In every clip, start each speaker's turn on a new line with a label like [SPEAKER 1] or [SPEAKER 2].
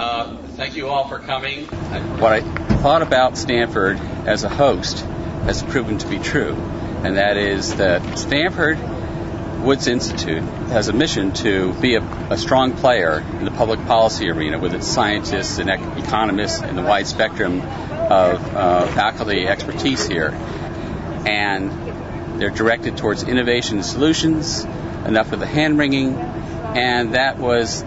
[SPEAKER 1] Thank you all for coming. What I thought about Stanford as a host has proven to be true, and that is that Stanford Woods Institute has a mission to be a strong player in the public policy arena with its scientists and economists and the wide spectrum of faculty expertise here. And they're directed towards innovation and solutions, enough of the hand-wringing, and that was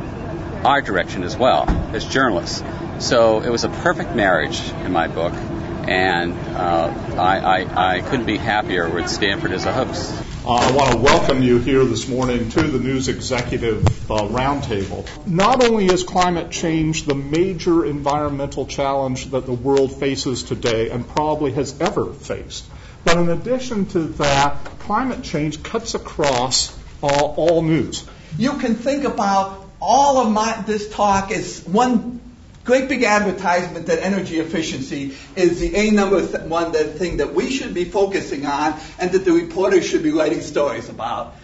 [SPEAKER 1] our direction as well as journalists. So it was a perfect marriage in my book, and I couldn't be happier with Stanford as a host.
[SPEAKER 2] I want to welcome you here this morning to the News Executive Roundtable. Not only is climate change the major environmental challenge that the world faces today and probably has ever faced, but in addition to that, climate change cuts across all news.
[SPEAKER 3] You can think about all of this talk as one great big advertisement that energy efficiency is the number one thing that we should be focusing on and that the reporters should be writing stories about.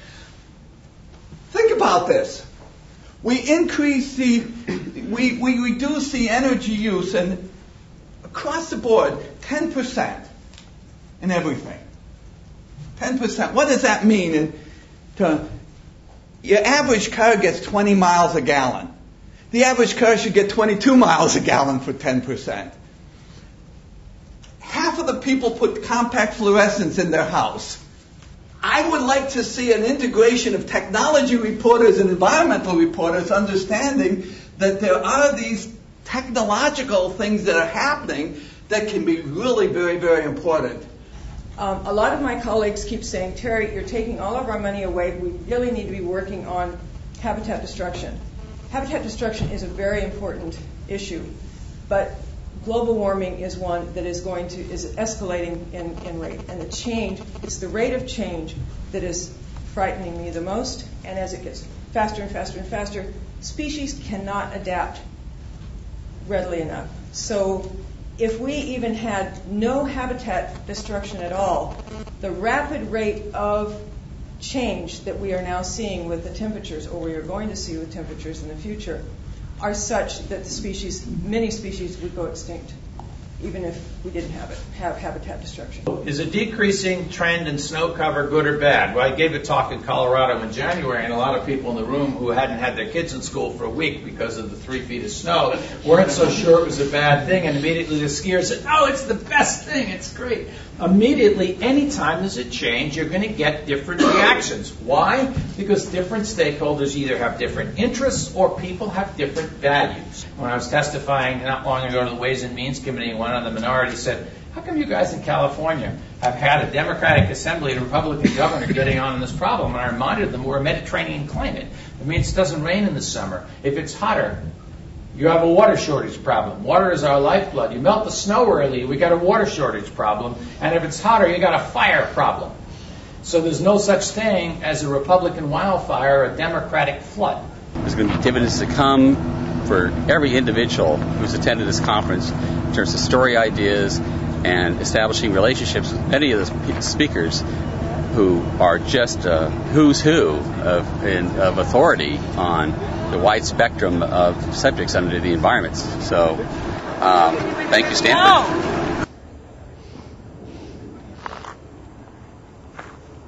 [SPEAKER 3] Think about this. We reduce the energy use and across the board 10% in everything. 10%. What does that mean? Your average car gets 20 miles a gallon. The average car should get 22 miles a gallon for 10%. Half of the people put compact fluorescents in their house. I would like to see an integration of technology reporters and environmental reporters understanding that there are these technological things that are happening that can be really very, very important.
[SPEAKER 4] A lot of my colleagues keep saying, Terry, you're taking all of our money away. We really need to be working on habitat destruction. Habitat destruction is a very important issue, but global warming is one that is escalating in rate. And it's the rate of change that is frightening me the most. And as it gets faster and faster and faster, species cannot adapt readily enough. So if we even had no habitat destruction at all, the rapid rate of change that we are now seeing with the temperatures, or we are going to see with temperatures in the future, are such that many species would go extinct, even if we didn't have habitat destruction.
[SPEAKER 5] Is a decreasing trend in snow cover good or bad? Well, I gave a talk in Colorado in January, and a lot of people in the room who hadn't had their kids in school for a week because of the 3 feet of snow weren't so sure it was a bad thing, and immediately the skiers said, oh, it's the best thing, it's great. Immediately, anytime there's a change, you're going to get different reactions. Why? Because different stakeholders either have different interests or people have different values. When I was testifying not long ago to the Ways and Means Committee, one of the minority said, how come you guys in California have had a Democratic Assembly and a Republican governor getting on this problem? And I reminded them we're a Mediterranean climate. It means it doesn't rain in the summer. If it's hotter, you have a water shortage problem. Water is our lifeblood. You melt the snow early, we got a water shortage problem. And if it's hotter, you got a fire problem. So there's no such thing as a Republican wildfire or a Democratic flood.
[SPEAKER 1] There's going to be dividends to come for every individual who's attended this conference in terms of story ideas and establishing relationships with many of the speakers who are just who's who of authority on the wide spectrum of subjects under the environments. So, thank you, Stanford.